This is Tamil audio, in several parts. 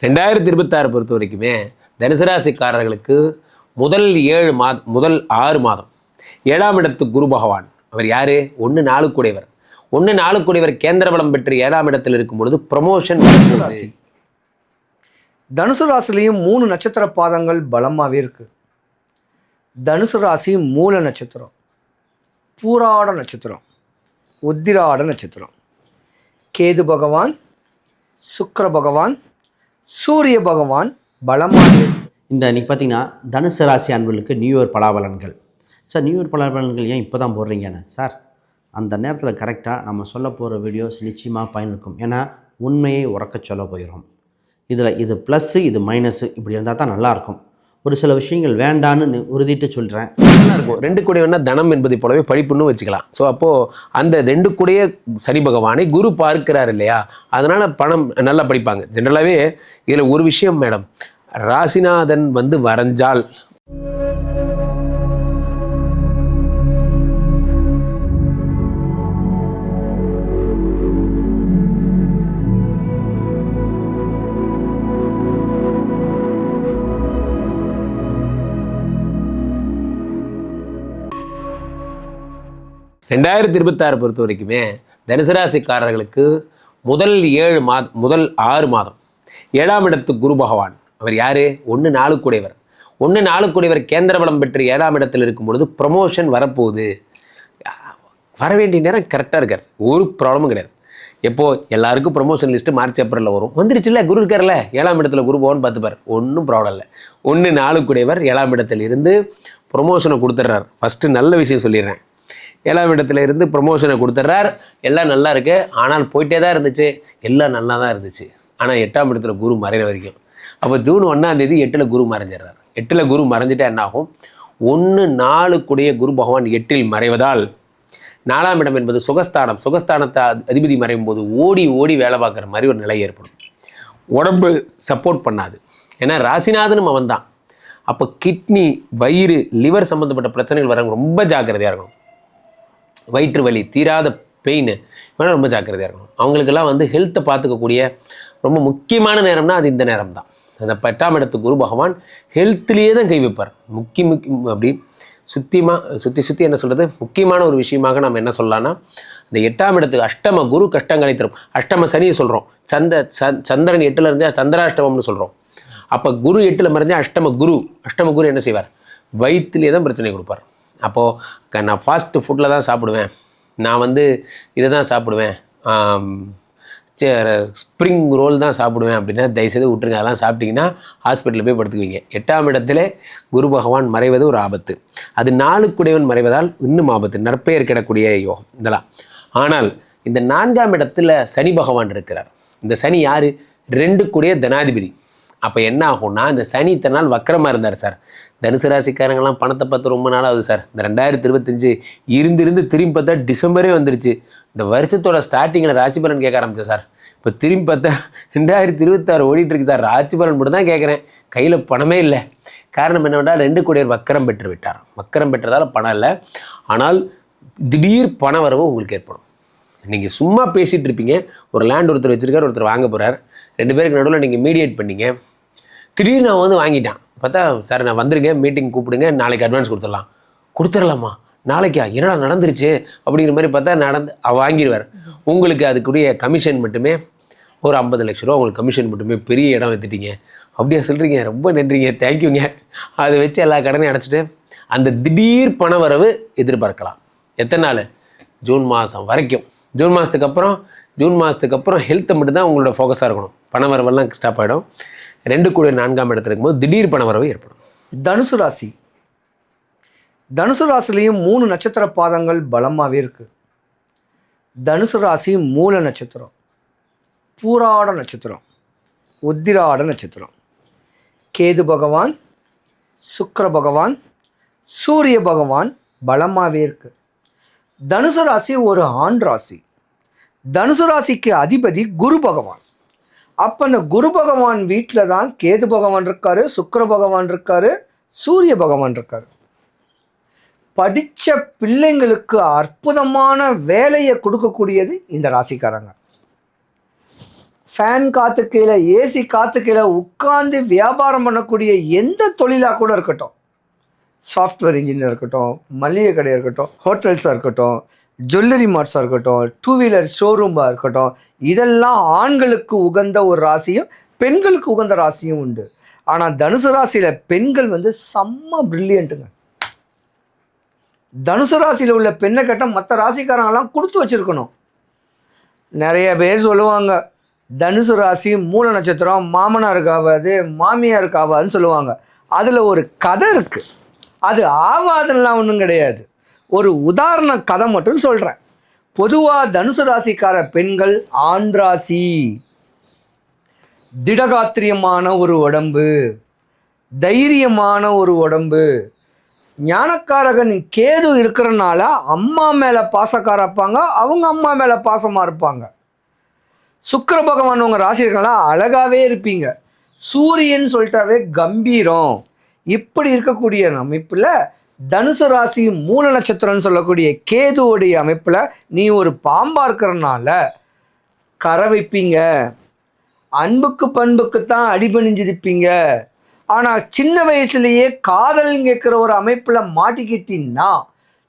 2026 பொறுத்த வரைக்குமே தனுசு ராசிக்காரர்களுக்கு முதல் 6 மாதம் 7ஆம் இடத்து குரு பகவான். அவர் யாரு? 1-4 கூடையவர். 1-4 கூடையவர் கேந்திர பலம் பெற்று 7ஆம் இடத்தில் இருக்கும் பொழுது ப்ரமோஷன். தனுசு ராசிலையும் 3 நட்சத்திர பாதங்கள் பலமாகவே இருக்கு. தனுசு ராசி மூல நட்சத்திரம், பூராட நட்சத்திரம், உத்திராட நட்சத்திரம். கேது பகவான், சுக்கிர பகவான், சூரிய பகவான் பலமாக இந்த இன்றைக்கி பார்த்தீங்கன்னா தனுசு ராசி அன்பர்களுக்கு நியூ இயர் பலாபலன்கள். சார் நியூ இயர் பலாபலன்கள் ஏன் இப்போ தான் போடுறீங்கன்னு சார், அந்த நேரத்தில் கரெக்டாக நம்ம சொல்ல போகிற வீடியோஸ் நிச்சயமாக பயனிருக்கும். ஏன்னா உண்மையை உறக்க சொல்ல போயிடும். இதில் இது ப்ளஸ்ஸு இது மைனஸு இப்படி இருந்தால் தான் நல்லாயிருக்கும். ஒரு சில விஷயங்கள் வேண்டான்னு உறுதிட்டு சொல்கிறேன். நல்லா இருக்கும். 2 கூடையவனா தனம் என்பதை போலவே படிப்புன்னு வச்சுக்கலாம். ஸோ அப்போது அந்த 2 கூடைய சனி பகவானை குரு பார்க்கிறார் இல்லையா, அதனால் பணம் நல்லா படிப்பாங்க. ஜென்ரலாகவே இதில் ஒரு விஷயம் மேடம், ராசிநாதன் வரைஞ்சால் ரெண்டாயிரத்தி 26 பொறுத்த வரைக்குமே தனுசு ராசிக்காரர்களுக்கு முதல் 6 மாதம் 7ஆம் இடத்து குரு பகவான். அவர் யாரு? 1-4 கூடையவர். 1-4 கூடையவர் கேந்திர பலம் பெற்று 7ஆம் இடத்தில் இருக்கும் பொழுது ப்ரமோஷன் வரப்போகுது. வர வேண்டிய நேரம் கரெக்டாக இருக்கார், ஒரு ப்ராப்ளமும் கிடையாது. எப்போது எல்லாருக்கும் ப்ரொமோஷன் லிஸ்ட்டு மார்ச் ஏப்ரலில் வரும். வந்துருச்சுல்ல, குரு இருக்கார்ல 7ஆம் இடத்துல குரு பகவான் பார்த்துப்பார், ஒன்றும் ப்ராப்ளம் இல்லை. 1-4 கூடையவர் 7ஆம் இடத்தில் இருந்து ப்ரொமோஷனை கொடுத்துட்றார். ஃபஸ்ட்டு நல்ல விஷயம் சொல்லிடுறேன், 7ஆம் இடத்துல இருந்து ப்ரொமோஷனை கொடுத்துட்றார். எல்லாம் நல்லா இருக்குது, ஆனால் போயிட்டே தான் இருந்துச்சு, எல்லாம் நல்லா தான் இருந்துச்சு. ஆனால் 8ஆம் இடத்துல குரு மறைகிற வரைக்கும். அப்போ ஜூன் 1ஆம் தேதி 8ல் குரு மறைஞ்சிடுறார். 8ல் குரு மறைஞ்சிட்டா என்ன ஆகும்? 1-4 கூடிய குரு பகவான் 8ல் மறைவதால் 4ஆம் இடம் என்பது சுகஸ்தானம். சுகஸ்தானத்தை அதிபதி மறையும் போது ஓடி ஓடி வேலை பார்க்குற மாதிரி ஒரு நிலை ஏற்படும். உடம்பு சப்போர்ட் பண்ணாது, ஏன்னா ராசிநாதனும் அவன் தான். அப்போ கிட்னி, வயிறு, லிவர் சம்மந்தப்பட்ட பிரச்சனைகள் வரவங்க ரொம்ப ஜாக்கிரதையாக இருக்கணும். வயிற்று வலி, தீராத பெயின் வேணால் ரொம்ப ஜாக்கிரதையாக இருக்கணும். அவங்களுக்கெல்லாம் ஹெல்த்தை பார்த்துக்கக்கூடிய ரொம்ப முக்கியமான நேரம்னா அது இந்த நேரம் தான். அந்த 8ஆம் இடத்து குரு பகவான் ஹெல்த்லேயே தான் கை வைப்பார். அப்படி சுற்றி என்ன சொல்கிறது, முக்கியமான ஒரு விஷயமாக நம்ம என்ன சொல்லலாம்னா, இந்த 8ஆம் இடத்துக்கு அஷ்டம குரு கஷ்டங்களை தரும். அஷ்டம சனியை சொல்கிறோம். சந்திரன் 8ல் இருந்தால் சந்திராஷ்டமம்னு சொல்கிறோம். அப்போ குரு 8ல் மறைஞ்சால் அஷ்டம குரு என்ன செய்வார்? வயிற்றுலேயே தான் பிரச்சனை கொடுப்பார். அப்போது நான் ஃபாஸ்ட்டு ஃபுட்டில் தான் சாப்பிடுவேன், நான் இதை தான் சாப்பிடுவேன், ஸ்ப்ரிங் ரோல் தான் சாப்பிடுவேன் அப்படின்னா தயவுசெய்து விட்டுருங்க. அதெல்லாம் சாப்பிட்டிங்கன்னா ஹாஸ்பிட்டலில் போய் படுத்துக்குவீங்க. 8ஆம் இடத்துல குரு பகவான் மறைவது ஒரு ஆபத்து. அது 4 கூடையவன் மறைவதால் இன்னும் ஆபத்து, நற்பெயர் கிடக்கூடிய யோகம் இதெல்லாம். ஆனால் இந்த 4ஆம் இடத்துல சனி பகவான் இருக்கிறார். இந்த சனி யார்? 2 கூடிய தனாதிபதி. அப்போ என்ன ஆகும்னா, இந்த சனி இத்தனை நாள் வக்கரமாக இருந்தார் சார். தனுசு ராசிக்காரங்கெல்லாம் பணத்தை பார்த்து ரொம்ப நாள் ஆகுது சார். இந்த 2025 இருந்து திரும்பி பார்த்தா டிசம்பரே வந்துருச்சு. இந்த வருஷத்தோட ஸ்டார்டிங்கில் ராசி பலன் கேட்க ஆரம்பித்தேன் சார். இப்போ திரும்பி பார்த்தா 2026 ஓடிட்டுருக்கு சார். ராசி பலன் மட்டும் தான் கேட்குறேன், கையில் பணமே இல்லை. காரணம் என்னவென்றால் 2 கூடையர் வக்கரம் பெற்று விட்டார். வக்கரம் பெற்றதால் பணம் இல்லை, ஆனால் திடீர் பண வரவு உங்களுக்கு ஏற்படும். நீங்கள் சும்மா பேசிகிட்டு இருப்பீங்க, ஒரு லேண்ட் ஒருத்தர் வச்சுருக்கார், ஒருத்தர் வாங்க போகிறார், 2 பேருக்கு நடுவில் நீங்கள் மீடியேட் பண்ணீங்க. திடீர்னு நான் வாங்கிட்டான். பார்த்தா சார் நான் வந்துருங்க, மீட்டிங் கூப்பிடுங்க, நாளைக்கு அட்வான்ஸ் கொடுத்துடலாமா? நாளைக்கா? என்னடா நடந்துருச்சு அப்படிங்கிற மாதிரி பார்த்தா வாங்கிடுவார். உங்களுக்கு அதுக்குரிய கமிஷன் மட்டுமே ஒரு 50 லட்ச ரூபா உங்களுக்கு கமிஷன் மட்டுமே. பெரிய இடம் வைத்துட்டீங்க. அப்படியா சொல்கிறீங்க? ரொம்ப நன்றிங்க, தேங்க்யூங்க. அதை வச்சு எல்லா கடனையும் அடைச்சிட்டு அந்த திடீர் பண வரவு எதிர்பார்க்கலாம். எத்தனை நாள்? ஜூன் மாதம் வரைக்கும். ஜூன் மாதத்துக்கு அப்புறம் ஹெல்த்தை மட்டும்தான் உங்களோட ஃபோக்கஸாக இருக்கணும். பண வரவெல்லாம் ஸ்டாப் ஆகிடும். 2 கூடிய 4ஆம் இடத்துல இருக்கும்போது திடீர் பண வரவு ஏற்படும். தனுசு ராசிலையும் 3 நட்சத்திர பாதங்கள் பலமாகவே இருக்கு. தனுசு ராசி மூல நட்சத்திரம், பூராட நட்சத்திரம், உத்திராட நட்சத்திரம். கேது பகவான், சுக்கிர பகவான், சூரிய பகவான் பலமாகவே இருக்கு. தனுசு ராசி ஒரு ஆண் ராசி. தனுசு ராசிக்கு அதிபதி குரு பகவான். அப்போ அந்த குரு பகவான் வீட்டில் தான் கேது பகவான் இருக்காரு, சுக்கிர பகவான் இருக்காரு, சூரிய பகவான் இருக்காரு. படித்த பிள்ளைங்களுக்கு அற்புதமான வேலையை கொடுக்கக்கூடியது இந்த ராசிக்காரங்க. ஃபேன் காற்று கீழே ஏசி காற்று கீழே உட்கார்ந்து வியாபாரம் பண்ணக்கூடிய எந்த தொழிலாக கூட இருக்கட்டும், சாஃப்ட்வேர் இன்ஜினியர் இருக்கட்டும், மளிகை கடையாக இருக்கட்டும், ஹோட்டல்ஸாக இருக்கட்டும், ஜுவல்லரி மார்ட்ஸாக இருக்கட்டும், டூ வீலர் ஷோரூமாக இருக்கட்டும், இதெல்லாம் ஆண்களுக்கு உகந்த ஒரு ராசியும் பெண்களுக்கு உகந்த ராசியும் உண்டு. ஆனால் தனுசு ராசியில் பெண்கள் வந்து செம்ம பிரில்லியண்ட்டுங்க. தனுசு ராசியில் உள்ள பெண்ணை கட்ட மற்ற ராசிக்காரங்கெல்லாம் கொடுத்து வச்சிருக்கணும். நிறைய பேர் சொல்லுவாங்க தனுசு ராசி மூல நட்சத்திரம் மாமனாருக்கு ஆகாது மாமியாருக்கு ஆகாதுன்னு சொல்லுவாங்க. அதில் ஒரு கதை இருக்குது. அது ஆவாதுலாம் ஒன்றும் கிடையாது. ஒரு உதாரண கதை மட்டும் சொல்கிறேன். பொதுவாக தனுசு ராசிக்கார பெண்கள் ஆண் ராசி, திடகாத்திரியமான ஒரு உடம்பு, தைரியமான ஒரு உடம்பு. ஞானக்காரகன் கேது இருக்கிறனால அம்மா மேலே பாசக்கார இருப்பாங்க, அவங்க அம்மா மேலே பாசமாக இருப்பாங்க. சுக்கிர பகவான் உங்கள் ராசி இருக்கலாம் அழகாகவே இருப்பீங்க. சூரியன் சொல்லிட்டாவே கம்பீரம். இப்படி இருக்கக்கூடிய அமைப்பில் தனுசு ராசி மூல நட்சத்திரம்னு சொல்லக்கூடிய கேதுவோடைய அமைப்பில் நீ ஒரு பாம்பா இருக்கிறனால கரை வைப்பீங்க. அன்புக்கு பண்புக்கு தான் அடிபணிஞ்சிருப்பீங்க. ஆனால் சின்ன வயசுலேயே காதல் கேட்குற ஒரு அமைப்பில் மாட்டிக்கிட்டீங்கன்னா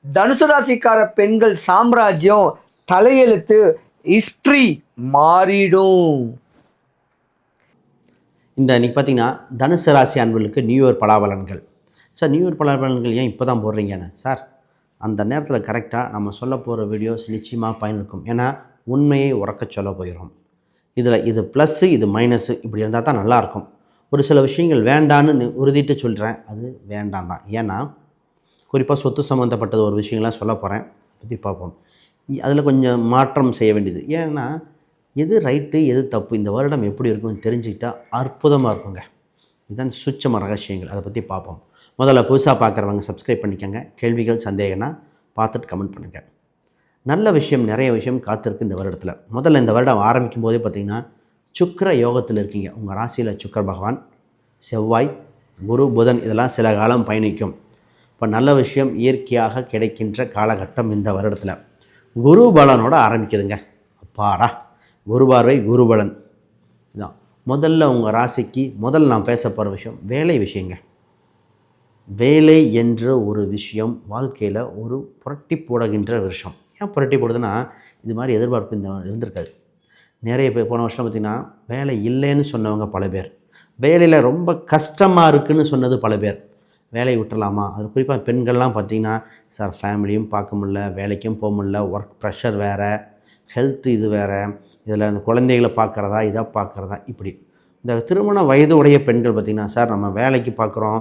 தனுசு ராசிக்கார பெண்கள் சாம்ராஜ்யம் தலையெழுத்து ஹிஸ்ட்ரி மாறிடும். இன்னைக்கு பார்த்தீங்கன்னா தனுசு ராசி அன்பர்களுக்கு நியூ இயர் பலாபலன்கள். சார் நியூ இயர் பலாபலன்கள் ஏன் இப்போ தான் போடுறீங்கன்னு? சார் அந்த நேரத்தில் கரெக்டாக நம்ம சொல்ல போகிற வீடியோஸ் நிச்சயமாக பயனிருக்கும். ஏன்னா உண்மையை உறக்க சொல்ல போயிடும். இதில் இது ப்ளஸ்ஸு இது மைனஸு இப்படி இருந்தால் தான் நல்லாயிருக்கும். ஒரு சில விஷயங்கள் வேண்டான்னு உறுதிட்டு சொல்கிறேன், அது வேண்டாம் தான். ஏன்னா குறிப்பாக சொத்து சம்மந்தப்பட்டது ஒரு விஷயங்கள்லாம் சொல்ல போகிறேன், அதை பற்றி பார்ப்போம். அதில் கொஞ்சம் மாற்றம் செய்ய வேண்டியது. ஏன்னா எது ரைட்டு எது தப்பு இந்த வருடம் எப்படி இருக்குன்னு தெரிஞ்சுக்கிட்டால் அற்புதமாக இருக்குங்க. இதுதான் சுச்சம ரகசியங்கள், அதை பற்றி பார்ப்போம். முதல்ல புதுசாக பார்க்குறவங்க சப்ஸ்கிரைப் பண்ணிக்கோங்க. கேள்விகள் சந்தேகம்னா பார்த்துட்டு கமெண்ட் பண்ணுங்கள். நல்ல விஷயம் நிறைய விஷயம் காத்திருக்கு இந்த வருடத்தில். முதல்ல இந்த வருடம் ஆரம்பிக்கும் போதே பார்த்திங்கன்னா சுக்கிர யோகத்தில் இருக்கீங்க. உங்கள் ராசியில் சுக்கிர பகவான், செவ்வாய், குரு, புதன் இதெல்லாம் சில காலம் பயணிக்கும். இப்போ நல்ல விஷயம் இயற்கையாக கிடைக்கின்ற காலகட்டம் இந்த வருடத்தில். குரு பலனோட ஆரம்பிக்குதுங்க. அப்பாடா, குரு பார்வை குரு பலன் இதான். முதல்ல உங்கள் ராசிக்கு நான் பேச போகிற விஷயம் வேலை விஷயங்க. வேலை என்ற ஒரு விஷயம் வாழ்க்கையில் ஒரு புரட்டி போடுகின்ற விஷயம். ஏன் புரட்டி போடுதுன்னா இது மாதிரி எதிர்பார்ப்பு இந்த இருந்திருக்காது. நிறைய பேர் போன வருஷம் பார்த்திங்கன்னா வேலை இல்லைன்னு சொன்னவங்க பல பேர், வேலையில் ரொம்ப கஷ்டமாக இருக்குதுன்னு சொன்னது பல பேர். வேலையை விட்டுடலாமா? அது குறிப்பாக பெண்கள்லாம் பார்த்திங்கன்னா சார் ஃபேமிலியும் பார்க்க முடில, வேலைக்கும் போக முடில, ஒர்க் ப்ரெஷர் வேறு, ஹெல்த்து இது வேறு, இதில் அந்த குழந்தைகளை பார்க்குறதா இதாக பார்க்குறதா இப்படி. இந்த திருமண வயது உடைய பெண்கள் பார்த்திங்கன்னா சார் நம்ம வேலைக்கு பார்க்குறோம்,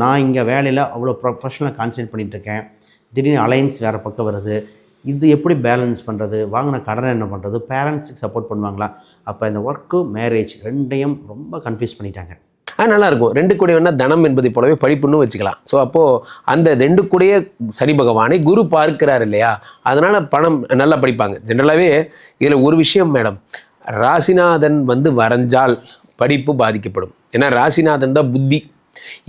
நான் இங்கே வேலையில் அவ்வளோ ப்ரொஃபஷனலாக கான்சன்ட்ரேட் பண்ணிகிட்ருக்கேன், திடீர்னு அலைன்ஸ் வேறு பக்கம் வருது, இது எப்படி பேலன்ஸ் பண்ணுறது, வாங்கின கடனை என்ன பண்ணுறது, பேரண்ட்ஸுக்கு சப்போர்ட் பண்ணுவாங்களா? அப்போ இந்த ஒர்க்கு மேரேஜ் ரெண்டையும் ரொம்ப கன்ஃபியூஸ் பண்ணிட்டாங்க. நல்லாயிருக்கும். 2 கூடிய வேணால் தனம் என்பதை போலவே படிப்புன்னு வச்சுக்கலாம். ஸோ அப்போது அந்த 2 கூடிய சனி பகவானை குரு பார்க்கிறார் இல்லையா, அதனால் பணம் நல்லா படிப்பாங்க. ஜென்ரலாகவே இதில் ஒரு விஷயம் மேடம், ராசிநாதன் வரைஞ்சால் படிப்பு பாதிக்கப்படும். ஏன்னா ராசிநாதன் தான் புத்தி,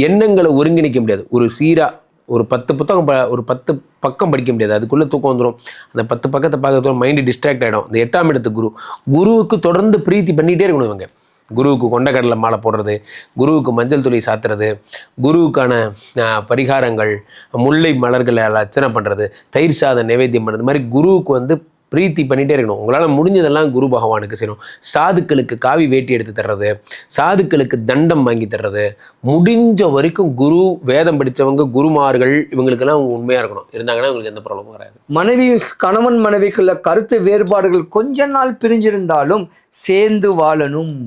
எண்ணங்களை ஒருங்கிணைக்க முடியாது. ஒரு சீராக ஒரு 10 புத்தகம் ஒரு 10 பக்கம் படிக்க முடியாது, அதுக்குள்ளே தூக்கம் வந்துடும். அந்த 10 பக்கத்தை பார்க்கறதுக்கு மைண்டு டிஸ்ட்ராக்ட் ஆகிடும். இந்த 8ஆம் இடத்து குருவுக்கு தொடர்ந்து பிரீத்தி பண்ணிகிட்டே இருக்கணும். இவங்க குருவுக்கு கொண்டக்கடலை மாலை போடுறது, குருவுக்கு மஞ்சள் துளி சாத்துறது, குருவுக்கான பரிகாரங்கள், முல்லை மலர்களை அர்ச்சனை பண்ணுறது, தயிர் சாதம் நைவேத்தியம் பண்ணுறது, மாதிரி குருவுக்கு பிரீத்தி பண்ணிகிட்டே இருக்கணும். உங்களால் முடிஞ்சதெல்லாம் குரு பகவானுக்கு செய்யணும். சாதுக்களுக்கு காவி வேட்டி எடுத்து தர்றது, சாதுக்களுக்கு தண்டம் வாங்கி தர்றது, முடிஞ்ச வரைக்கும் குரு வேதம் படித்தவங்க குருமார்கள் இவங்களுக்கெல்லாம் அவங்க உண்மையாக இருக்கணும். இருந்தாங்கன்னா உங்களுக்கு எந்த ப்ராப்ளமும் வராது. கணவன் மனைவிக்குள்ள கருத்து வேறுபாடுகள் கொஞ்ச நாள் பிரிஞ்சிருந்தாலும் சேர்ந்து வாழணும்.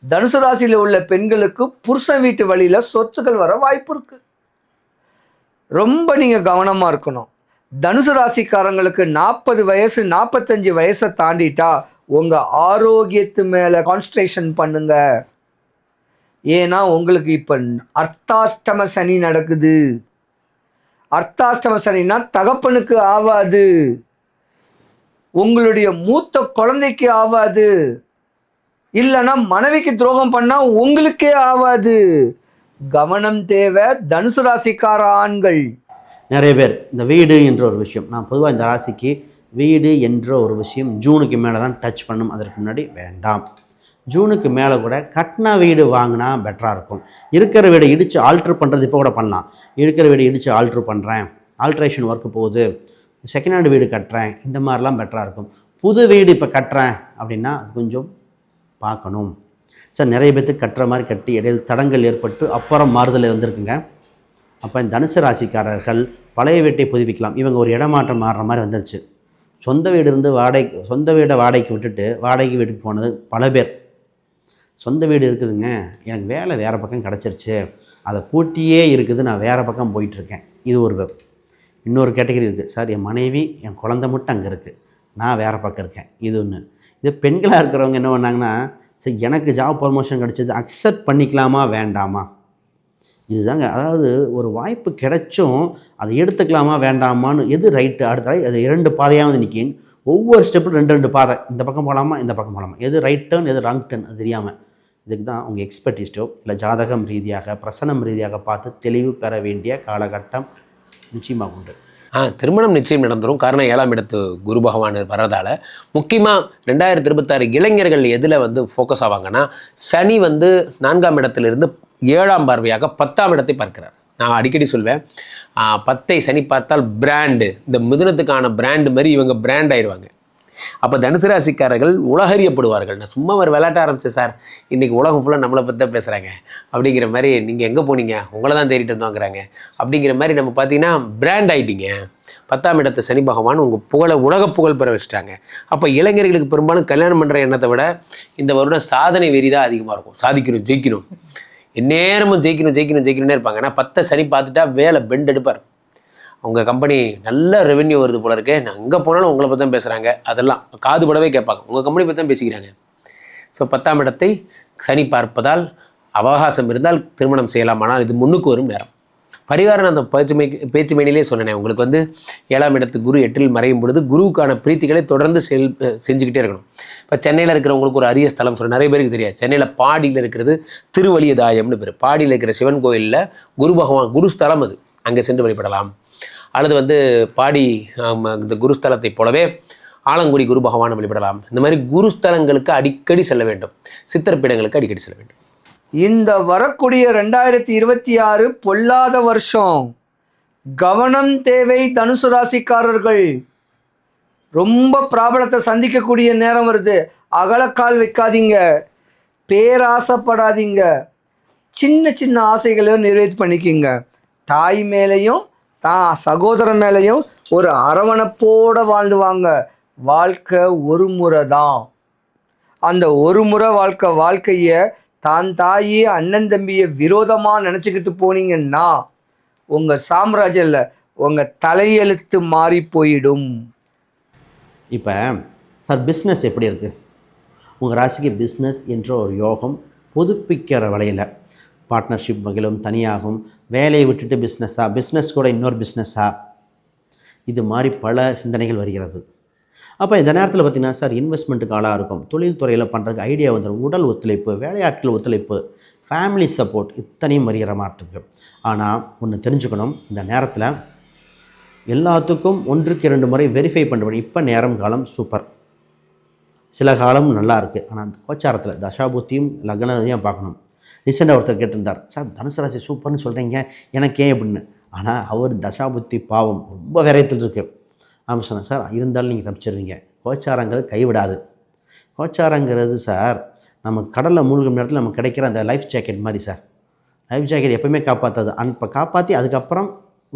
தனுசு ராசியில் உள்ள பெண்களுக்கு புருஷன் வீட்டு வழியில் சொத்துக்கள் வர வாய்ப்பு இருக்கு. ரொம்ப நீங்கள் கவனமாக இருக்கணும். தனுசு ராசிக்காரங்களுக்கு 40 வயசு 45 வயசை தாண்டிட்டா உங்கள் ஆரோக்கியத்து மேலே கான்சன்ட்ரேஷன் பண்ணுங்க. ஏன்னா உங்களுக்கு இப்போ அர்த்தாஷ்டம சனி நடக்குது. அர்த்தாஷ்டம சனின்னா தகப்பனுக்கு ஆவாது, உங்களுடைய மூத்த குழந்தைக்கு ஆவாது, இல்லைன்னா மனைவிக்கு துரோகம் பண்ணால் உங்களுக்கே ஆவாது. கவனம் தேவை தனுசு ராசிக்கார ஆண்கள். நிறைய பேர் இந்த வீடு என்ற ஒரு விஷயம், நான் பொதுவாக இந்த ராசிக்கு வீடு என்ற ஒரு விஷயம் ஜூனுக்கு மேலே தான் டச் பண்ணணும், அதற்கு முன்னாடி வேண்டாம். ஜூனுக்கு மேலே கூட கட்டின வீடு வாங்கினா பெட்டராக இருக்கும். இருக்கிற வீடை இடித்து ஆல்ட்ரு பண்ணுறது இப்போ கூட பண்ணலாம். இருக்கிற வீடு இடித்து ஆல்ட்ரு பண்ணுறேன், ஆல்ட்ரேஷன் ஒர்க்கு போகுது, செகண்ட் ஹேண்ட் வீடு கட்டுறேன், இந்த மாதிரிலாம் பெட்டராக இருக்கும். புது வீடு இப்போ கட்டுறேன் அப்படின்னா அது கொஞ்சம் பார்க்கணும். சார் நிறைய பேர்த்துக்கு கட்டுற மாதிரி கட்டி இடையில் தடங்கள் ஏற்பட்டு அப்புறம் மாறுதல் வந்திருக்குங்க. அப்போ இந்த தனுசு ராசிக்காரர்கள் பழைய வீட்டை புதுப்பிக்கலாம். இவங்க ஒரு இடமாற்றம் மாறுற மாதிரி வந்துருச்சு. சொந்த வீடு இருந்து சொந்த வீடை வாடகைக்கு விட்டுட்டு வாடகை வீட்டுக்கு போனது பல பேர். சொந்த வீடு இருக்குதுங்க, எனக்கு வேலை வேறு பக்கம் கிடச்சிருச்சு, அதை பூட்டியே இருக்குது, நான் வேறு பக்கம் போயிட்டுருக்கேன், இது ஒரு வெப். இன்னொரு கேட்டகரி இருக்குது, சார் என் மனைவி என் குழந்தை மட்டும் அங்கே இருக்குது, நான் வேறு பக்கம் இருக்கேன், இது ஒன்று. இது பெண்களாக இருக்கிறவங்க என்ன பண்ணாங்கன்னா, சரி எனக்கு ஜாப் ப்ரமோஷன் கிடச்சது, அக்செப்ட் பண்ணிக்கலாமா வேண்டாமா, இதுதாங்க. அதாவது ஒரு வாய்ப்பு கிடைச்சும் அதை எடுத்துக்கலாமா வேண்டாமான்னு எது ரைட்டு, அடுத்த அது 2 பாதையாக வந்து நிற்கும். ஒவ்வொரு ஸ்டெப்பும் 2 பாதை, இந்த பக்கம் போகலாமா இந்த பக்கம் போகலாமா, எது ரைட் டர்ன் எது ராங் டர்ன் அது தெரியாமல். இதுக்கு தான் உங்கள் எக்ஸ்பர்டிஸ்ட்டோ இல்லை ஜாதகம் ரீதியாக பிரசனம் ரீதியாக பார்த்து தெளிவு பெற வேண்டிய காலகட்டம் நிச்சயமாக உண்டு. திருமணம் நிச்சயம் நடந்துடும். காரணம் 7ஆம் இடத்து குரு பகவான் வர்றதால. முக்கியமாக 2026 இளைஞர்கள் எதில் வந்து ஃபோக்கஸ் ஆவாங்கன்னா, சனி வந்து 4ஆம் இடத்திலிருந்து 7ஆம் பார்வையாக 10ஆம் இடத்தை பார்க்கிறார். நான் அடிக்கடி சொல்வேன், 10ஐ சனி பார்த்தால் பிராண்டு, இந்த மிதுனத்துக்கான பிராண்டு மாதிரி இவங்க பிராண்ட் ஆயிடுவாங்க. அப்போ தனுசு ராசிக்காரர்கள் உலகறியப்படுவார்கள். நான் சும்மா ஒரு விளையாட்ட ஆரம்பித்தேன் சார், இன்றைக்கி உலகம் ஃபுல்லாக நம்மளை பற்றி தான் பேசுகிறாங்க அப்படிங்கிற மாதிரி, நீங்கள் எங்கே போனீங்க உங்களை தான் தேடிட்டு இருந்தோங்கிறாங்க அப்படிங்கிற மாதிரி நம்ம பார்த்தீங்கன்னா பிராண்ட் ஆகிட்டீங்க. 10ஆம் இடத்து சனி பகவான் உங்கள் புகழை உலக புகழ் பெற வச்சுட்டாங்க. அப்போ இளைஞர்களுக்கு பெரும்பாலும் கல்யாணம் பண்ணுற எண்ணத்தை விட இந்த வருடம் சாதனை வெறி தான் அதிகமாக இருக்கும். சாதிக்கணும், ஜெயிக்கணும், எந்நேரமும் ஜெயிக்கணும்னே இருப்பாங்க. ஆனால் 10 சனி பார்த்துட்டா வேலை பெண்ட் எடுப்பார். உங்கள் கம்பெனி நல்ல ரெவென்யூ வருது போல இருக்கு, நான் எங்கே போனாலும் உங்களை பற்றி தான் பேசுகிறாங்க, அதெல்லாம் காது படவே கேட்பாங்க, உங்கள் கம்பெனி பற்றி தான் பேசிக்கிறாங்க. ஸோ 10ஆம் இடத்தை சனி பார்ப்பதால் அவகாசம் இருந்தால் திருமணம் செய்யலாமானால் இது முன்னுக்கு வரும் நேரம். பரிகாரம் அந்த பேச்சு மேனிலே சொன்னேன் உங்களுக்கு வந்து 7ஆம் இடத்து குரு 8இல் மறையும் பொழுது குருவுக்கான பிரீத்திகளை தொடர்ந்து செஞ்சுக்கிட்டே இருக்கணும். இப்போ சென்னையில் இருக்கிறவங்களுக்கு ஒரு அரிய ஸ்தலம் சொல்ல நிறைய பேருக்கு தெரியாது. சென்னையில் பாடியில் இருக்கிறது திருவலியதாயம்னு பேர். பாடியில் இருக்கிற சிவன் கோயிலில் குரு பகவான் குருஸ்தலம் அது, அங்கே சென்று வழிபடலாம். அல்லது வந்து பாடி இந்த குருஸ்தலத்தை போலவே ஆலங்குடி குரு பகவானை வழிபடலாம். இந்த மாதிரி குருஸ்தலங்களுக்கு அடிக்கடி செல்ல வேண்டும், சித்தர்பீடங்களுக்கு அடிக்கடி செல்ல வேண்டும். இந்த வரக்கூடிய 2026 பொல்லாத வருஷம். கவனம் தேவை தனுசு ராசிக்காரர்கள். ரொம்ப பிராபலத்தை சந்திக்கக்கூடிய நேரம் வருது. அகலக்கால் வைக்காதீங்க, பேராசைப்படாதீங்க, சின்ன சின்ன ஆசைகளையும் நிறைவேற்றி பண்ணிக்கிங்க. தாய் மேலேயும் சகோதரன் மேலேயும் ஒரு அரவணைப்போட வாழ்ந்துவாங்க. வாழ்க்கை ஒரு முறை தான். அந்த ஒரு முறை வாழ்க்கையை தான் தாயி அண்ணன் தம்பியை விரோதமாக நினச்சிக்கிட்டு போனீங்கன்னா உங்கள் சாம்ராஜ்யம் இல்லை, உங்கள் தலையெழுத்து மாறி போயிடும். இப்போ சார் பிஸ்னஸ் எப்படி இருக்குது? உங்கள் ராசிக்கு பிஸ்னஸ் என்ற ஒரு யோகம் புதுப்பிக்கிற வழியில் பார்ட்னர்ஷிப் வகையிலும் தனியாகும், வேலையை விட்டுட்டு பிஸ்னஸாக, பிஸ்னஸ் கூட இன்னொரு பிஸ்னஸாக, இது மாதிரி பல சிந்தனைகள் வருகிறது. அப்போ இந்த நேரத்தில் பார்த்திங்கன்னா சார் இன்வெஸ்ட்மெண்ட்டுக்கு ஆளாக இருக்கும், தொழில் துறையில் பண்ணுறதுக்கு ஐடியா வந்துடும், உடல் ஒத்துழைப்பு, வேலையாட்கள் ஒத்துழைப்பு, ஃபேமிலி சப்போர்ட், இத்தனையும் வருகிற மாட்டுக்கு. ஆனால் ஒன்று தெரிஞ்சுக்கணும், இந்த நேரத்தில் எல்லாத்துக்கும் 1க்கு 2 முறை வெரிஃபை பண்ணுவேன். இப்போ நேரம் காலம் சூப்பர், சில காலம் நல்லா இருக்குது. ஆனால் அந்த கோச்சாரத்தில் தசாபுத்தியும் லக்னத்தையும் பார்க்கணும். ரீசெண்டாக ஒருத்தர் கேட்டிருந்தார், சார் தனுசு ராசி சூப்பர்னு சொல்கிறீங்க எனக்கு ஏன் அப்படின்னு. ஆனால் அவர் தசாபுத்தி பாவம் ரொம்ப விரயத்தில் இருக்குது. நான் சொன்னேன், சார் இருந்தாலும் நீங்கள் தப்பிச்சிருவீங்க, கோச்சாரங்கள் கைவிடாது. கோச்சாரங்கிறது சார் நம்ம கடலில் மூழ்கும் நேரத்தில் நமக்கு கிடைக்கிற அந்த லைஃப் ஜாக்கெட் மாதிரி சார். லைஃப் ஜாக்கெட் எப்போயுமே காப்பாற்றாது, இப்போ காப்பாற்றி அதுக்கப்புறம்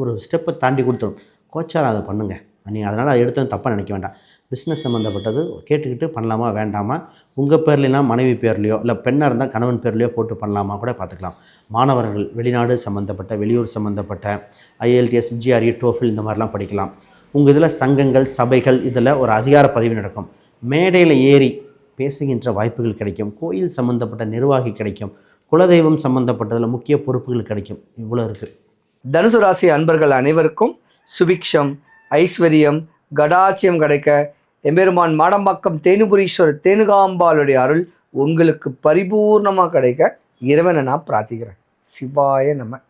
ஒரு ஸ்டெப்பை தாண்டி கொடுத்துரும். கோச்சாரம் அதை பண்ணுங்கள், நீங்கள் அதனால் அதை எடுத்து தப்பாக நினைக்க வேண்டாம். பிஸ்னஸ் சம்மந்தப்பட்டது கேட்டுக்கிட்டு பண்ணலாமா வேண்டாமா, உங்கள் பேர்லாம் மனைவி பேர்லையோ இல்லை பெண்ணாக இருந்தால் கணவன் பேர்லையோ போட்டு பண்ணலாமா கூட பார்த்துக்கலாம். மாணவர்கள் வெளிநாடு சம்மந்தப்பட்ட வெளியூர் சம்மந்தப்பட்ட IELTS GRE TOEFL இந்த மாதிரிலாம் படிக்கலாம். உங்கள் இதில் சங்கங்கள் சபைகள் இதில் ஒரு அதிகார பதவி நடக்கும், மேடையில் ஏறி பேசுகின்ற வாய்ப்புகள் கிடைக்கும், கோயில் சம்மந்தப்பட்ட நிர்வாகி கிடைக்கும், குலதெய்வம் சம்மந்தப்பட்டதில் முக்கிய பொறுப்புகள் கிடைக்கும். இவ்வளோ இருக்குது. தனுசு ராசி அன்பர்கள் அனைவருக்கும் சுபிக்ஷம், ஐஸ்வர்யம், கடாட்சியம் கிடைக்க எம்பெருமான் மாடம்பாக்கம் தேனுபுரீஸ்வரர் தேனுகாம்பாளுடைய அருள் உங்களுக்கு பரிபூர்ணமாக கிடைக்க இறைவனை நான் பிரார்த்திக்கிறேன். சிவாய நம.